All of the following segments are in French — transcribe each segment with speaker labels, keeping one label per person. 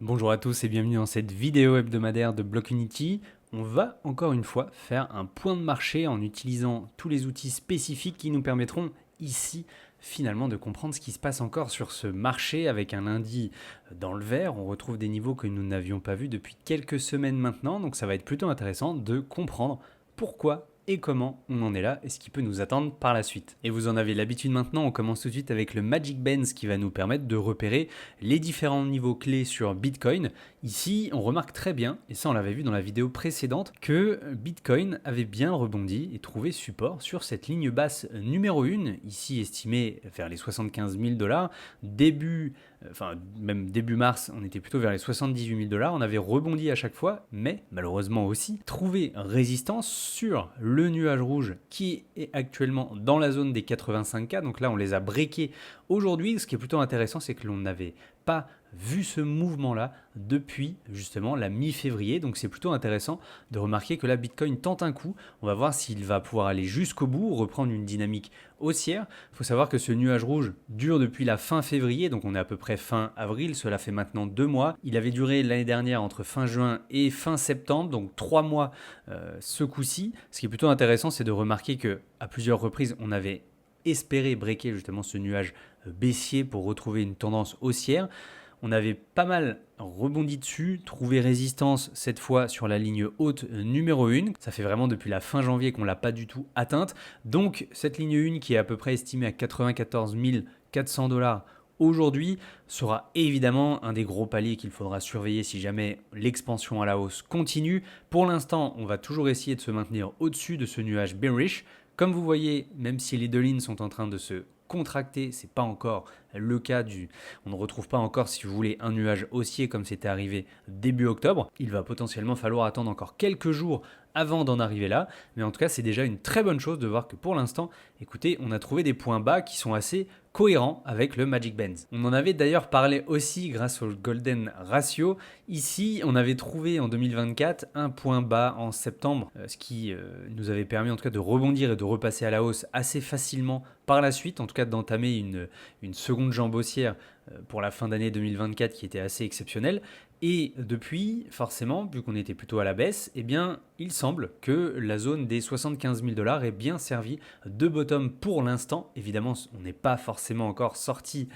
Speaker 1: Bonjour à tous et bienvenue dans cette vidéo hebdomadaire de Blockunity. On va encore une fois faire un point de marché en utilisant tous les outils spécifiques qui nous permettront ici finalement de comprendre ce qui se passe encore sur ce marché avec un lundi dans le vert. On retrouve des niveaux que nous n'avions pas vus depuis quelques semaines maintenant, donc ça va être plutôt intéressant de comprendre pourquoi et comment on en est là et ce qui peut nous attendre par la suite. Et vous en avez l'habitude maintenant, on commence tout de suite avec le Magic Bands qui va nous permettre de repérer les différents niveaux clés sur Bitcoin. Ici, on remarque très bien, et ça on l'avait vu dans la vidéo précédente, que Bitcoin avait bien rebondi et trouvé support sur cette ligne basse numéro 1, ici estimée vers les 75 000 $, même début mars, on était plutôt vers les 78 000 $, on avait rebondi à chaque fois, mais malheureusement aussi trouvé résistance sur le nuage rouge qui est actuellement dans la zone des 85K, donc là on les a breakés aujourd'hui. Ce qui est plutôt intéressant, c'est que l'on n'avait pas vu ce mouvement-là depuis justement la mi-février, donc c'est plutôt intéressant de remarquer que là Bitcoin tente un coup. On va voir s'il va pouvoir aller jusqu'au bout, reprendre une dynamique haussière. Il faut savoir que ce nuage rouge dure depuis la fin février, donc on est à peu près fin avril, cela fait maintenant 2 mois. Il avait duré l'année dernière entre fin juin et fin septembre, donc 3 mois ce coup-ci. Ce qui est plutôt intéressant, c'est de remarquer que à plusieurs reprises, on avait espéré breaker justement ce nuage baissier pour retrouver une tendance haussière. On avait pas mal rebondi dessus, trouvé résistance cette fois sur la ligne haute numéro 1. Ça fait vraiment depuis la fin janvier qu'on ne l'a pas du tout atteinte. Donc cette ligne 1 qui est à peu près estimée à 94 400 $ aujourd'hui sera évidemment un des gros paliers qu'il faudra surveiller si jamais l'expansion à la hausse continue. Pour l'instant, on va toujours essayer de se maintenir au-dessus de ce nuage bearish. Comme vous voyez, même si les deux lignes sont en train de se contracter, c'est pas encore le cas on ne retrouve pas encore, si vous voulez, un nuage haussier comme c'était arrivé début octobre. Il va potentiellement falloir attendre encore quelques jours avant d'en arriver là, mais en tout cas c'est déjà une très bonne chose de voir que pour l'instant, écoutez, on a trouvé des points bas qui sont assez cohérents avec le Magic Bands. On en avait d'ailleurs parlé aussi grâce au Golden Ratio. Ici, on avait trouvé en 2024 un point bas en septembre, ce qui nous avait permis en tout cas de rebondir et de repasser à la hausse assez facilement par la suite, en tout cas d'entamer une seconde jambe haussière pour la fin d'année 2024 qui était assez exceptionnelle. Et depuis, forcément, vu qu'on était plutôt à la baisse, eh bien, il semble que la zone des 75 000 $ ait bien servi de bottom pour l'instant. Évidemment, on n'est pas forcément encore sorti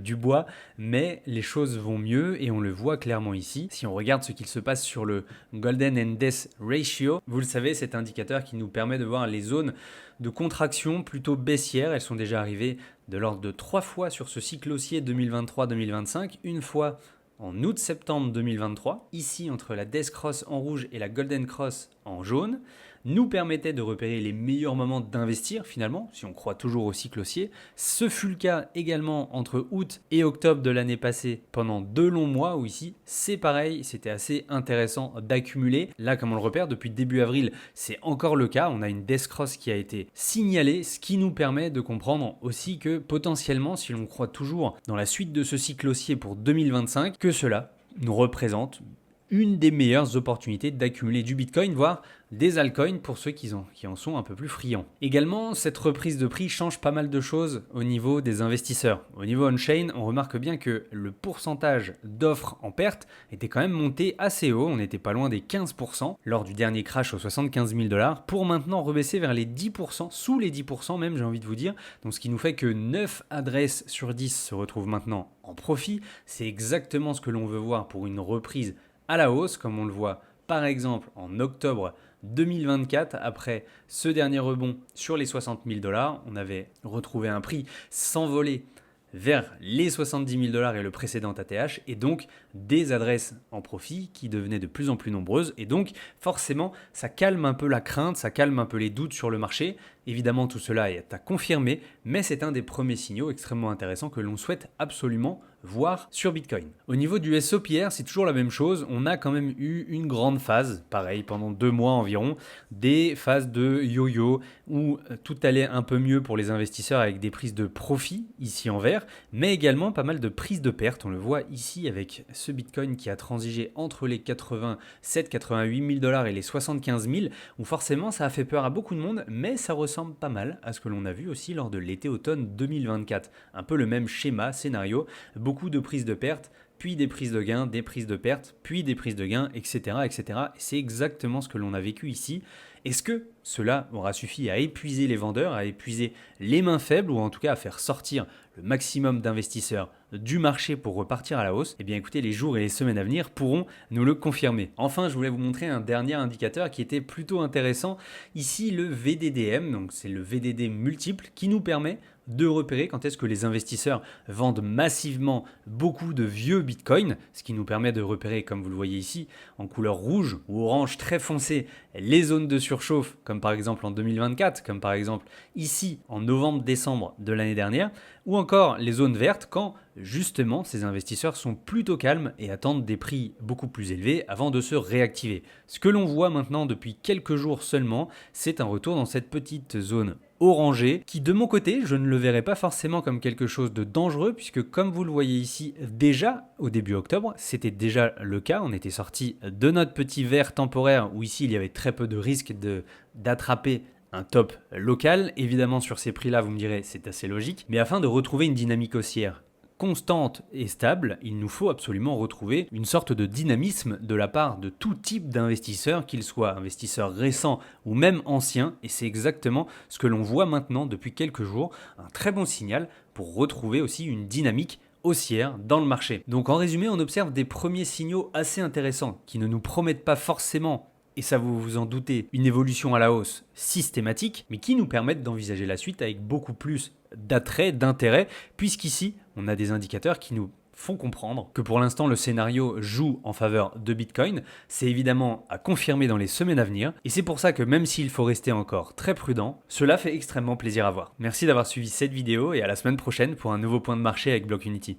Speaker 1: du bois, mais les choses vont mieux et on le voit clairement ici. Si on regarde ce qu'il se passe sur le Golden and Death Ratio, vous le savez, cet indicateur qui nous permet de voir les zones de contraction plutôt baissières. Elles sont déjà arrivées de l'ordre de 3 fois sur ce cycle haussier 2023-2025, une fois en août-septembre 2023, ici entre la Death Cross en rouge et la Golden Cross en jaune, nous permettait de repérer les meilleurs moments d'investir finalement, si on croit toujours au cycle haussier. Ce fut le cas également entre août et octobre de l'année passée pendant 2 longs mois où ici c'est pareil, c'était assez intéressant d'accumuler. Là comme on le repère depuis début avril, c'est encore le cas, on a une Death Cross qui a été signalée, ce qui nous permet de comprendre aussi que potentiellement si l'on croit toujours dans la suite de ce cycle haussier pour 2025, que cela nous représente une des meilleures opportunités d'accumuler du Bitcoin, voire des altcoins pour ceux qui en sont un peu plus friands. Également, cette reprise de prix change pas mal de choses au niveau des investisseurs. Au niveau on-chain, on remarque bien que le pourcentage d'offres en perte était quand même monté assez haut, on n'était pas loin des 15% lors du dernier crash aux 75 000 $, pour maintenant rebaisser vers les 10%, sous les 10% même j'ai envie de vous dire, donc ce qui nous fait que 9 adresses sur 10 se retrouvent maintenant en profit. C'est exactement ce que l'on veut voir pour une reprise à la hausse, comme on le voit par exemple en octobre 2024, après ce dernier rebond sur les 60 000 $, on avait retrouvé un prix s'envoler vers les 70 000 $ et le précédent ATH, et donc des adresses en profit qui devenaient de plus en plus nombreuses, et donc forcément ça calme un peu la crainte, ça calme un peu les doutes sur le marché. Évidemment tout cela est à confirmer, mais c'est un des premiers signaux extrêmement intéressants que l'on souhaite absolument voir sur Bitcoin. Au niveau du SOPR, c'est toujours la même chose, on a quand même eu une grande phase, pareil pendant 2 mois environ, des phases de yo-yo où tout allait un peu mieux pour les investisseurs avec des prises de profit ici en vert, mais également pas mal de prises de perte. On le voit ici avec ce Bitcoin qui a transigé entre les 87-88 000 $ et les 75 000, où forcément ça a fait peur à beaucoup de monde, mais ça ressemble pas mal à ce que l'on a vu aussi lors de l'été-automne 2024. Un peu le même schéma, scénario, beaucoup de prises de perte, puis des prises de gains, des prises de pertes, puis des prises de gains, etc. etc. Et c'est exactement ce que l'on a vécu ici. Est-ce que cela aura suffi à épuiser les vendeurs, à épuiser les mains faibles ou en tout cas à faire sortir le maximum d'investisseurs du marché pour repartir à la hausse? Eh bien écoutez, les jours et les semaines à venir pourront nous le confirmer. Enfin, je voulais vous montrer un dernier indicateur qui était plutôt intéressant. Ici, le VDDM, donc c'est le VDD multiple qui nous permet de repérer quand est-ce que les investisseurs vendent massivement beaucoup de vieux bitcoins, ce qui nous permet de repérer, comme vous le voyez ici, en couleur rouge ou orange très foncé, les zones de surchauffe, comme par exemple en 2024, comme par exemple ici en novembre-décembre de l'année dernière, ou encore les zones vertes quand justement ces investisseurs sont plutôt calmes et attendent des prix beaucoup plus élevés avant de se réactiver. Ce que l'on voit maintenant depuis quelques jours seulement, c'est un retour dans cette petite zone orangé, qui de mon côté, je ne le verrais pas forcément comme quelque chose de dangereux, puisque comme vous le voyez ici, déjà au début octobre, c'était déjà le cas, on était sorti de notre petit vert temporaire, où ici il y avait très peu de risque d'attraper un top local. Évidemment sur ces prix-là, vous me direz, c'est assez logique, mais afin de retrouver une dynamique haussière constante et stable, il nous faut absolument retrouver une sorte de dynamisme de la part de tout type d'investisseurs, qu'ils soient investisseurs récents ou même anciens, et c'est exactement ce que l'on voit maintenant depuis quelques jours, un très bon signal pour retrouver aussi une dynamique haussière dans le marché. Donc en résumé, on observe des premiers signaux assez intéressants qui ne nous promettent pas forcément, et ça vous vous en doutez, une évolution à la hausse systématique, mais qui nous permettent d'envisager la suite avec beaucoup plus d'attrait, d'intérêt, puisqu'ici, on a des indicateurs qui nous font comprendre que pour l'instant le scénario joue en faveur de Bitcoin. C'est évidemment à confirmer dans les semaines à venir, et c'est pour ça que même s'il faut rester encore très prudent, cela fait extrêmement plaisir à voir. Merci d'avoir suivi cette vidéo et à la semaine prochaine pour un nouveau point de marché avec Block Unity.